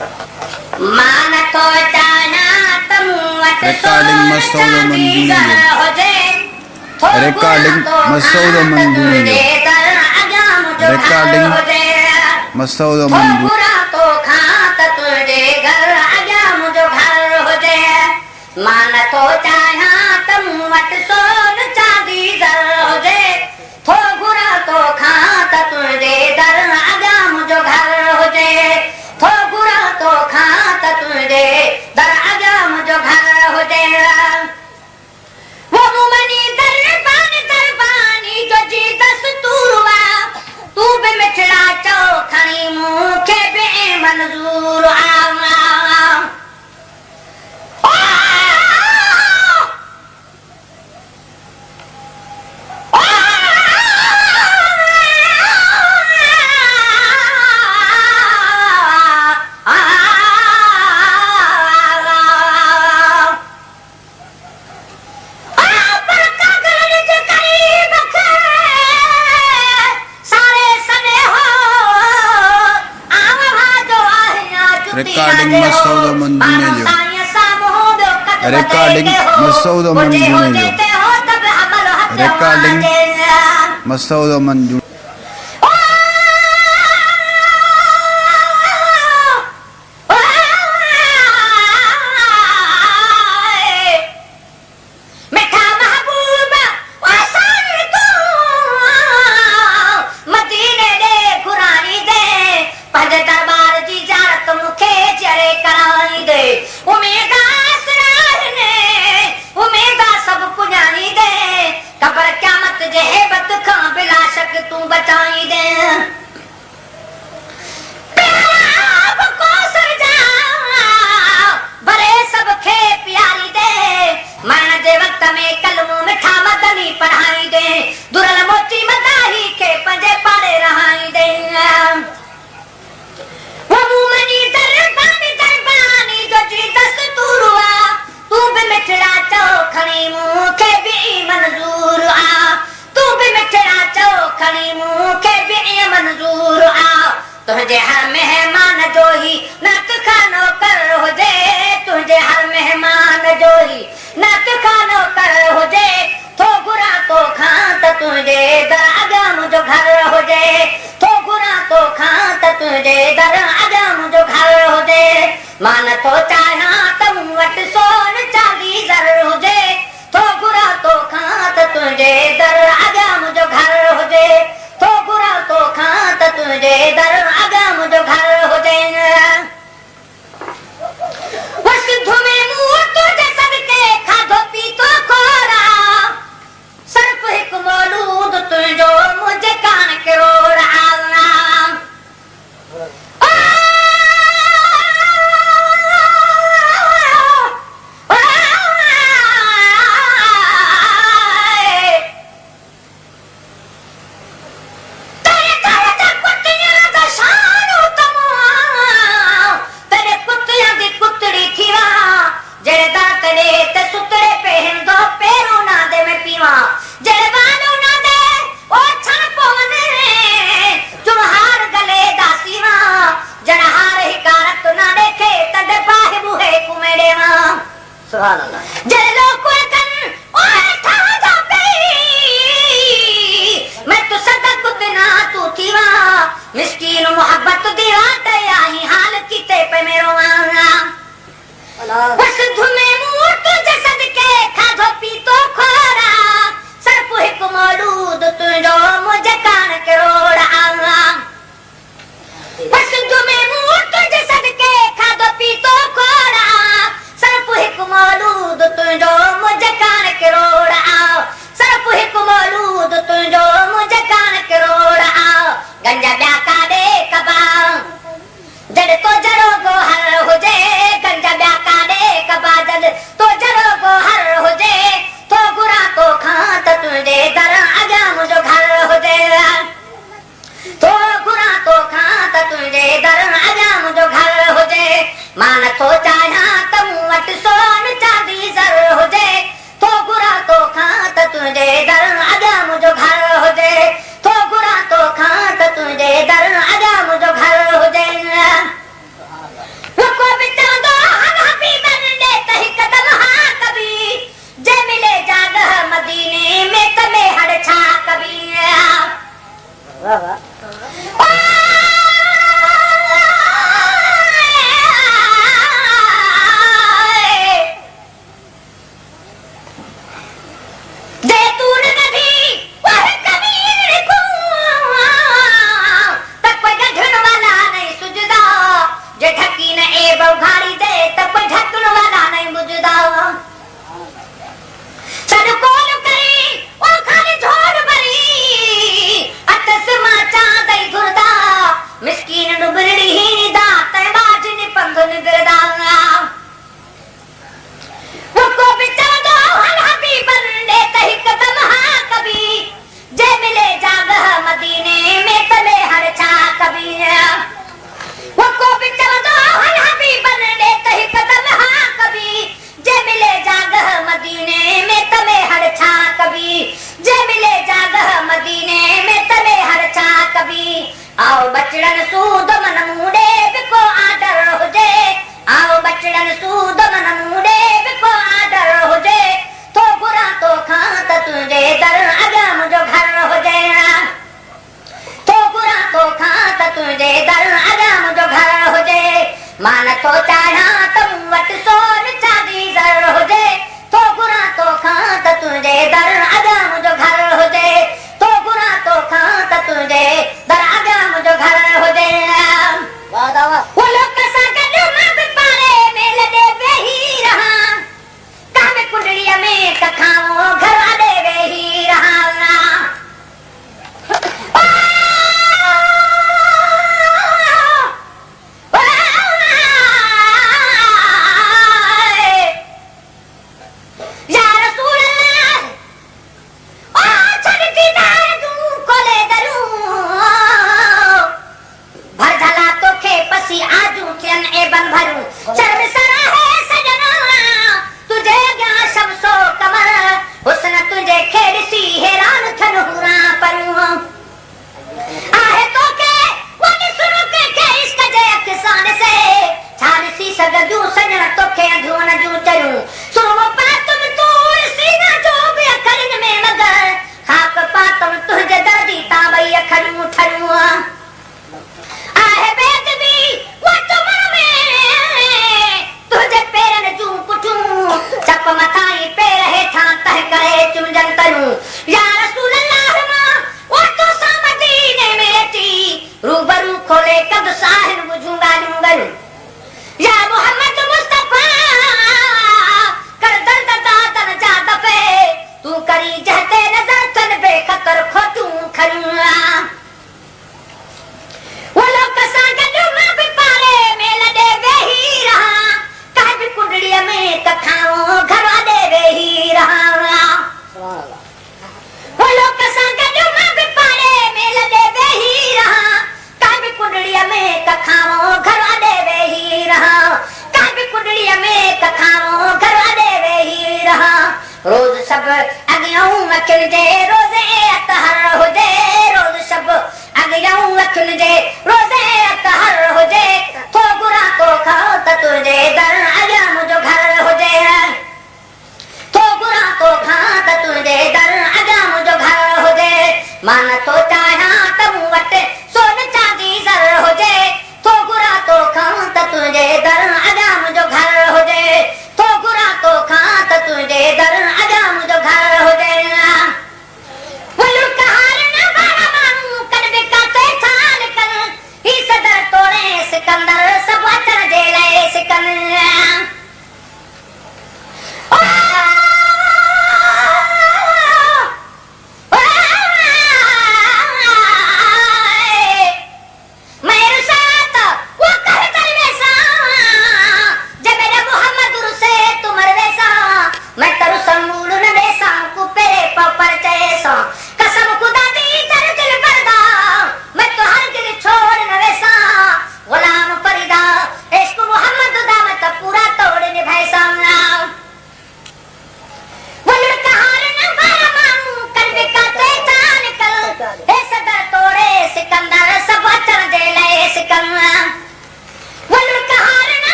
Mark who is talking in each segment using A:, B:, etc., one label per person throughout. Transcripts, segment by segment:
A: मान तो जाना तुम वट
B: recording Masoud Manduni recording Masoud Manduni recording Masoud Manduni
A: तो खात तुझे घर आजा मुझो घर हो जाए मान तो चाहा तुम वट सोन चांदी जर हो जाए थो गुरा तो खात तुझे दर आजा मुझो घर हो जाए थो गुरा तो खात तुझे दर आजा मुझो घर हो जाए वो मुमनी दरबानी जो जी दस्तूरवा तू बे मिठड़ा चो खणी मुखे बे मंजूर आवा
B: recording Masoud Manduni recording Masoud Manduni recording Masoud Manduni तुझे हर मेहमान जो ही नत खानो कर हो जे तुझे हर मेहमान जो ही नत खानो कर हो जे थो गुरा तो खात तुझे दर आजा मुझो घर हो जे थो गुरा तो खात तुझे दर आजा मुझो घर हो जे मान तो चाहा तुम वट सोन चांदी जर हो जे थो गुरा तो खात तुझे दर आजा मुझो घर हो जे थो गुरा तो खात तुझे दर आजा मुझो घर हो जाए वस धुमे मुंह तुझे सबके खाधो पीतो खोरा सर्प हिक मौलूद तुझो मुझे कान के रोड़ा मिस्कीन मोहब्बत दीवा तयाही हाल कीते पे मेरो बस धुमे मुंह तुझे सदके खाधो पीतो खोरा सर्प हिक मौलूद तुझो मुझे कान के रोड़ा बस धुमे मुंह तुझे सदके खाधो पीतो खोरा सर्प हिक मौलूद तुझो मुझे कान के रोड़ा सर्प हिक मौलूद तुझो मुझे कान के रोड़ा गंजा ब्याका दे कबा जड़ तो जरो गो हर हो जे गंजा ब्याका दे कबा जड़ तो जरो गो हर हो जे तो गुरा तो खात तुझे दर आजा मुझो घर हो जे तो गुरा तो खात तुझे दर आजा मुझो घर हो जे मान तो चाहा तुम वट सोन चांदी जर हो जे तो गुरा तो खात तुझे दर आजा मुझो घर हो जे तो गुरा तो खात तुझे दर आजा मुझो घर हो जे
A: तो चाहिया तुम वट सोन चांदी जर हुजे तो गुरा तो खां त तुझे दर अॻियां मुंहिंजो घर हुजे तो गुरा तो खां त तुझे दर अॻियां मुंहिंजो घर हुजे
B: वाह दावा
A: वो लोग सां गॾु मां बि पारे मेल ते वेही रहां कामे कुंडड़ीअ में कखाओ घर वाॾे वेही रहां रोज सब अॻियां अखियुनि जे रोज़े अतहर हुजे रोज सब अॻियां अखियुनि जे रोज़े अतहर हुजे तो गुरा तो खां त तुंहिंजे दर अॻियां मुंहिंजो घर हुजे तो गुरा तो खां त तुंहिंजे दर अॻियां मुंहिंजो घर हुजे मां नथो चाहियां त मूं वटि सोन चांदी ज़र हुजे तो गुरा तो खां त तुंहिंजे दर अॻियां मुंहिंजो घर हुजे तो गुरा तो खां त तुंहिंजे दर अॻियां मुंहिंजो घर हुजे सिकंदर सब अचण जे लाइ सिकंदर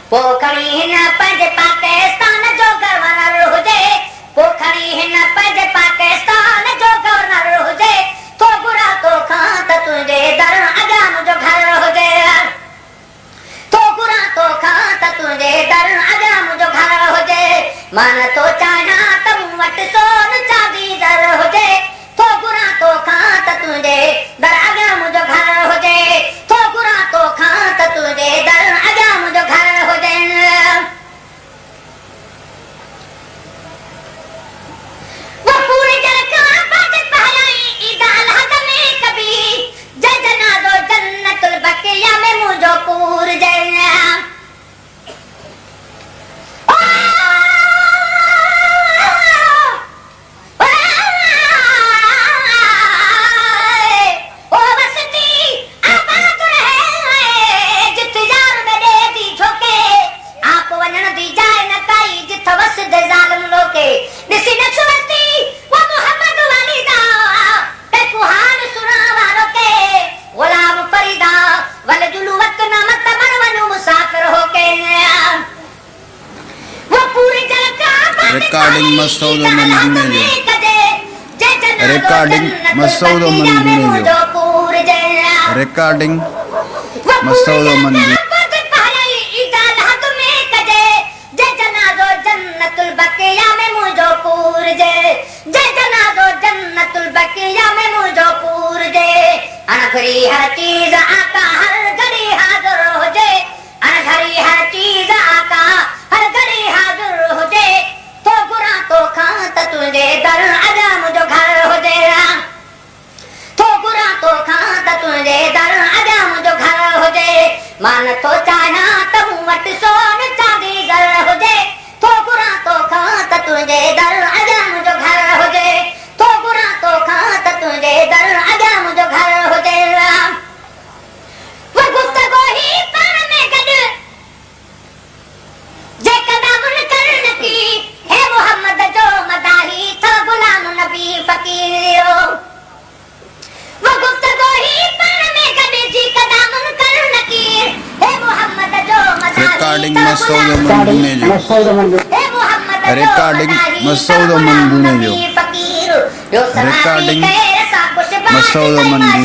A: पोखरी हिन पंहिंजे पाकिस्तान जो गवर्नर हुजे पोखरी हिन पंहिंजे पाकिस्तान जो गवर्नर हुजे तो बुरा तो खां त तुंहिंजे दर अॻियां मुंहिंजो घर हुजे तो बुरा तो खां त तुंहिंजे दर अॻियां मुंहिंजो घर हुजे मां नथो चाहियां त मूं वटि सोन चांदी दर हुजे तो बुरा तो खां त तुंहिंजे दर अॻियां मुंहिंजो घर हुजे तो बुरा तो खां त तुंहिंजे दर अॻियां मुंहिंजो घर हुजे
C: मसूद मंदूने जो रिकॉर्डिंग मसूद मंदूने जो रिकॉर्डिंग मसूद मंदूने
A: हर चीज आका हर घड़ी हाजिर हो जाए घड़ी हर चीज आका हर घड़ी हाजिर हो जाए तो गुरा तो खात तुझे दर आजा मुझो घर हो जाए तो गुरा तो खात तुझे दर आजा मुझो घर हो जाए मान तो चाहा तम वट सोन चांदी घर हो जाए तो गुरा तो खात तुझे दर आजा मुझो घर हो जाए तो गुरा तो खात तुझे दर आजा मुझो घर हो जाए
C: रिकॉर्डिंग मसूद मंदूने जो रिकॉर्डिंग मसूद मंदूने जो रिकॉर्डिंग मसूद मंदूने